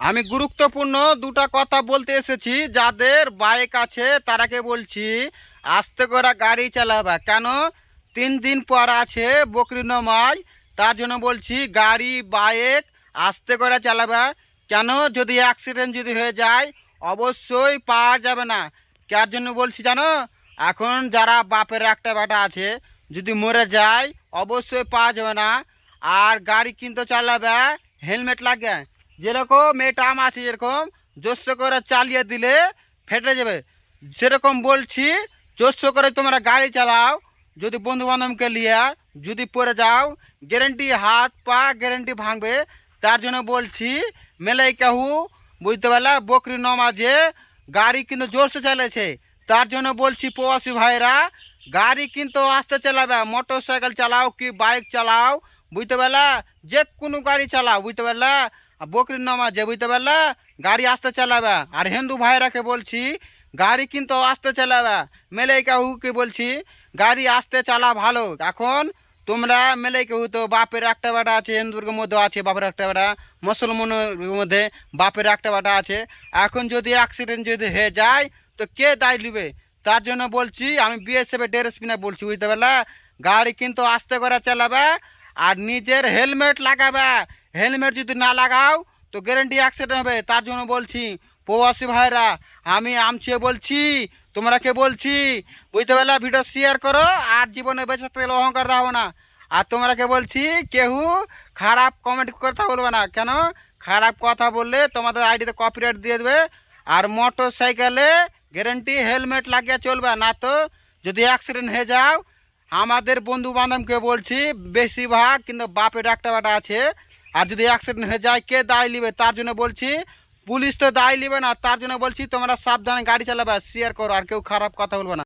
আমি গুরুত্বপূর্ণ দুটা কথা বলতে এসেছি। যাদের বাইক আছে তারাকে বলছি আস্তে করে গাড়ি চালাবা। কেন? 3 দিন পর আছে বকরি নমাজ, তার জন্য বলছি গাড়ি বাইক আস্তে করে চালাবা। কেন? যদি অ্যাক্সিডেন্ট যদি হয়ে যায় অবশ্যই পাওয়া যাবে না। কার জন্য বলছি জানো? এখন যারা বাপের একটা বেটা আছে যদি মরে যায় অবশ্যই পাওয়া যাবে না। আর গাড়ি কিন্তু চালাবে হেলমেট লাগে। যেরকম এটা আম আছে, যেরকম জোস্য করে চালিয়ে দিলে ফেটে যাবে, সেরকম বলছি জোস্য করে তোমরা গাড়ি চালাও। যদি বন্ধু বান্ধবকে নিয়ে যদি পড়ে যাও গ্যারেন্টি হাত পা গ্যারেন্টি ভাঙবে। তার জন্য বলছি মেলাই কাহু বুঝতে পারলা বকরি নমাজে গাড়ি কিন্তু জোরসে চালাচ্ছে। তার জন্য বলছি প্রবাসী ভাইরা গাড়ি কিন্তু আস্তে চালাবে। মোটর সাইকেল চালাও কি বাইক চালাও বুঝতে পারলা, যে কোনো গাড়ি চালাও বুঝতে পারলা। বকরির নামাজে বুঝতে পারলা গাড়ি আস্তে চালাবে। আর হিন্দু ভাইরাকে বলছি গাড়ি কিন্তু আস্তে চালাবে। মেলাইকাহুকে বলছি গাড়ি আস্তে চালা ভালো। এখন তোমরা মেলাইকাহু তো বাপের একটা বেটা আছে, হিন্দুর মধ্যে আছে বাপের একটা বেটা, মুসলমানের মধ্যে বাপের একটা বেটা আছে। এখন যদি অ্যাক্সিডেন্ট যদি হয়ে যায় তো কে দায় নিবে? তার জন্য বলছি আমি বিএসএফের ড্রেস পিনা বলছি বুঝতে পারলা গাড়ি কিন্তু আস্তে করে চালাবে আর নিজের হেলমেট লাগাবে। হেলমেট যদি না লাগাও তো গ্যারেন্টি অ্যাক্সিডেন্ট হবে। তার জন্য বলছি প্রবাসী ভাইরা আমি আমছে বলছি তোমরাকে বলছি বুঝতে পারলা ভিডিও শেয়ার করো আর জীবনে বেঁচে থাকলে অহংকার দেওয়া না। আর তোমরাকে বলছি কেউ খারাপ কমেন্ট কথা বলবে না। কেন? খারাপ কথা বললে তোমাদের আইডিতে কপিরাইট দিয়ে দেবে। আর মোটর সাইকেলে গ্যারেন্টি হেলমেট লাগিয়ে চলবে না, তো যদি অ্যাক্সিডেন্ট হয়ে যাও আমাদের বন্ধু বান্ধবকে বলছি বেশিরভাগ কিন্তু বাপের একটা বাটা আছে। আর যদি অ্যাক্সিডেন্ট হয়ে যায় কে দায় নিবে? তার জন্য বলছি পুলিশ তো দায় নিবে না। তার জন্য বলছি তোমরা সাবধানে গাড়ি চালাবে, শেয়ার করো আর কেউ খারাপ কথা বলবে না।